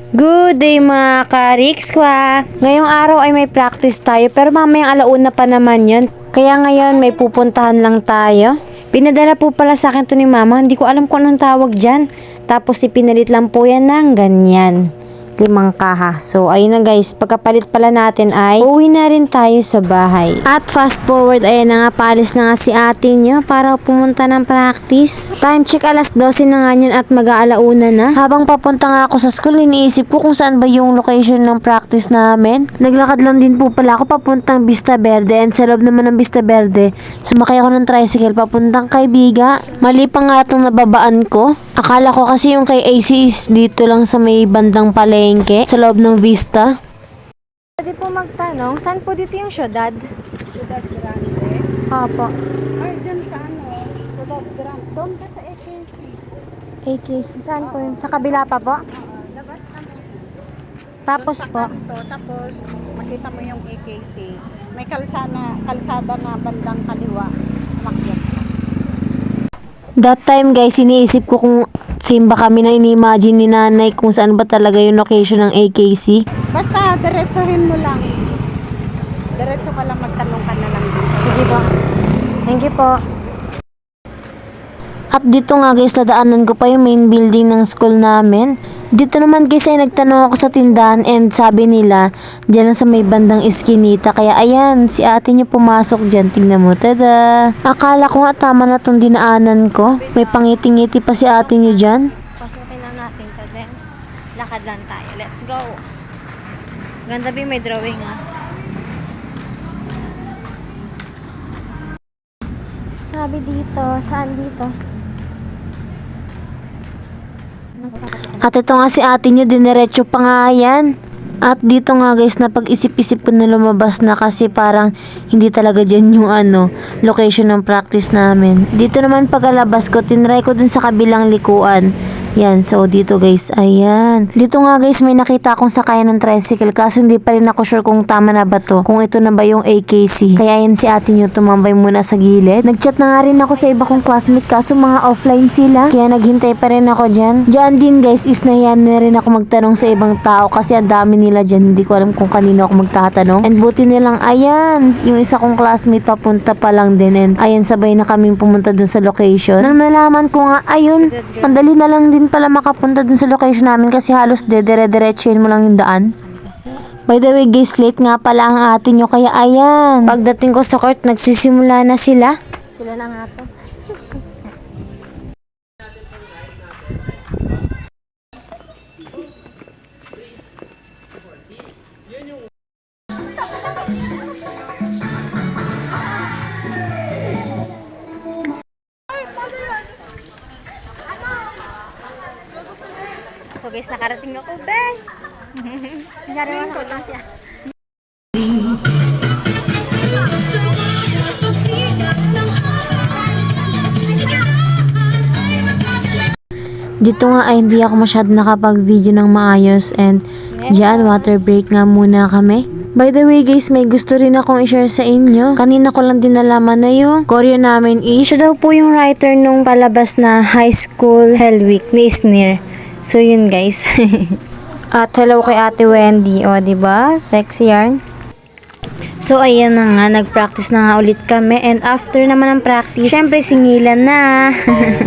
Good day mga ka-Rixqua! Ngayong araw ay may practice tayo pero mamayang alauna pa naman yun. Kaya ngayon may pupuntahan lang tayo. Pinadala po pala sa akin to ni mama, hindi ko alam kung anong tawag dyan. Tapos ipinalit lang po yan ng ganyan. 5 kaha. So ayun na guys, pagkapalit pala natin ay uwi na rin tayo sa bahay. At fast forward, ayan na nga, paalis na nga si ate nyo para pumunta ng practice. Time check alas 12 na nga yan at mag-aalauna na. Habang papunta nga ako sa school, iniisip ko kung saan ba yung location ng practice namin. Naglakad lang din po pala ako papuntang Vista Verde, and sa loob naman ng Vista Verde, sumakay ako ng tricycle papuntang kay Biga. Mali pa nga itong nababaan ko. Akala ko kasi yung kay AC is dito lang sa may bandang palengke, sa loob ng Vista. Pwede po magtanong, saan po dito yung syudad? Ciudad Grande. Opo. Ay, dyan sa ano, Ciudad Grande. Doon ka sa AKC. AKC, saan po yun? Sa kabila pa po? Labas kami. Tapos Doon sa po? kanto, tapos makita mo yung AKC. May kalsada na bandang kaliwa. Umakyat ka. That time guys, iniisip ko kung simba kami na ini-imagine ni nanay kung saan ba talaga yung location ng AKC. Basta, diretsuhin mo lang. Diretso ka lang, magtanong ka na lang dito. Sige po. Thank you po. At dito nga guys, nadaanan ko pa yung main building ng school namin. Dito naman guys ay nagtanong ako sa tindahan and sabi nila, dyan lang sa may bandang iskinita. Kaya ayan, si ate nyo pumasok dyan. Tingnan mo, tada. Akala ko nga tama na tong dinaanan ko. May pangiti-ngiti pa si ate nyo dyan. Pasukin na natin to then. Lakad lang tayo. Let's go. Ganda ba may drawing ah. Sabi dito, saan dito? At ito nga si ate nyo, diniretso pa nga yan. At dito nga guys, napag-isip-isip ko na lumabas na kasi parang hindi talaga dyan yung location ng practice namin. Dito naman pagkalabas ko, tinry ko dun sa kabilang likuan. Yan, so dito guys, ayan. Dito nga guys, may nakita akong sakayan ng tricycle kaso hindi pa rin ako sure kung tama na ba to. Kung ito na ba yung AKC. Kaya yan si ate nyo, tumambay muna sa gilid. Nagchat na nga rin ako sa iba kong classmate kaso mga offline sila. Kaya naghintay pa rin ako dyan. Dyan din guys, is nahiyan na rin ako magtanong sa ibang tao kasi ang dami nila dyan. Hindi ko alam kung kanino ako magtatanong. And buti nilang, ayan, yung isa kong classmate papunta pa lang din. And ayan, sabay na kaming pumunta dun sa location. Nang nalaman ko nga, ayun, pandali na lang din pala makapunta dun sa location namin kasi halos dire-diretsuhin mo lang yung daan. By the way guys, late nga pala ang ate nyo kaya ayan. Pagdating ko sa court, nagsisimula na sila. Sila na nga to. So guys, nakarating ako, bye! Nangyari mo na lang siya. Dito nga ay hindi ako masyado nakapag-video ng maayos and dyan water break nga muna kami. By the way guys, may gusto rin akong i-share sa inyo. Kanina ko lang din nalaman na yung choreo namin is siya daw po yung writer nung palabas na High School Hell Week ni Isnir. So yun guys. At hello kay Ate Wendy, o diba? Sexy yarn. So ayan na nga, nag-practice na nga ulit kami and after naman ng practice, syempre singilan na.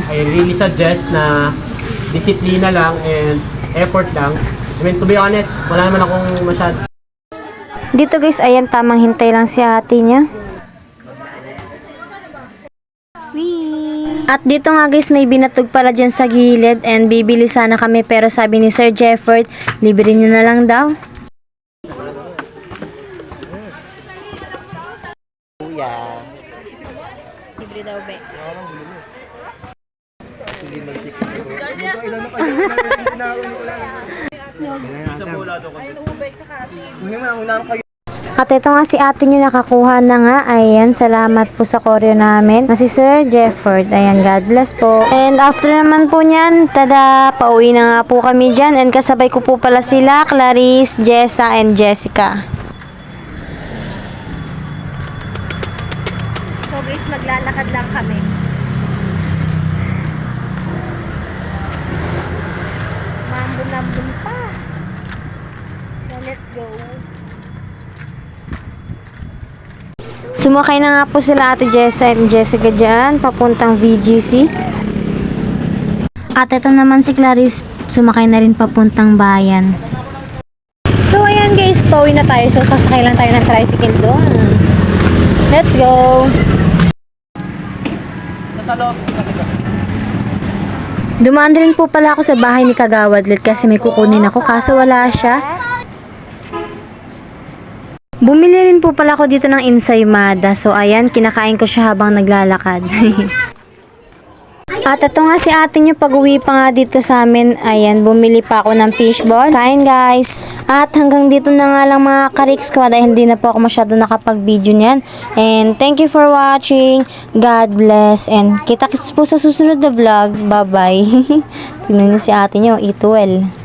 I really suggest na disiplina lang and effort lang. I mean, to be honest, wala naman akong masyad. Dito guys, ayan, tamang hintay lang si ate niya. At dito nga guys, may binatog pala dyan sa gilid and bibili sana kami pero sabi ni Sir Jefford, libre niya na lang daw. Libre daw ba? At ito nga si ate nyo nakakuha na nga. Ayan, salamat po sa choreo namin na si Sir Jefford. Ayan, God bless po. And after naman po nyan, tada, pauwi na nga po kami dyan. And kasabay ko po pala sila, Clarice, Jessa, and Jessica. So guys, maglalakad lang kami. Mambun-ambun pa. go. Sumakay na nga po sila Ate Jessa and Jessica dyan, papuntang VGC. At ito naman si Clarice, sumakay na rin papuntang bayan. So ayan guys, pauwi na tayo. So sasakay lang tayo ng tricycle doon. Let's go! Sa loob, Dumaan rin po pala ako sa bahay ni Kagawadlet kasi may kukunin ako kaso wala siya. Bumili rin po pala ako dito ng ensaymada. So ayan, kinakain ko siya habang naglalakad. At ito nga si ate nyo, pag-uwi pa nga dito sa amin, ayan, bumili pa ako ng fishball. Kain guys! At hanggang dito na nga lang mga kariks ko dahil hindi na po ako masyado nakapag-video niyan. And thank you for watching. God bless. And kita-kits po sa susunod na vlog. Bye-bye. Tingnan nyo si ate nyo, eat well.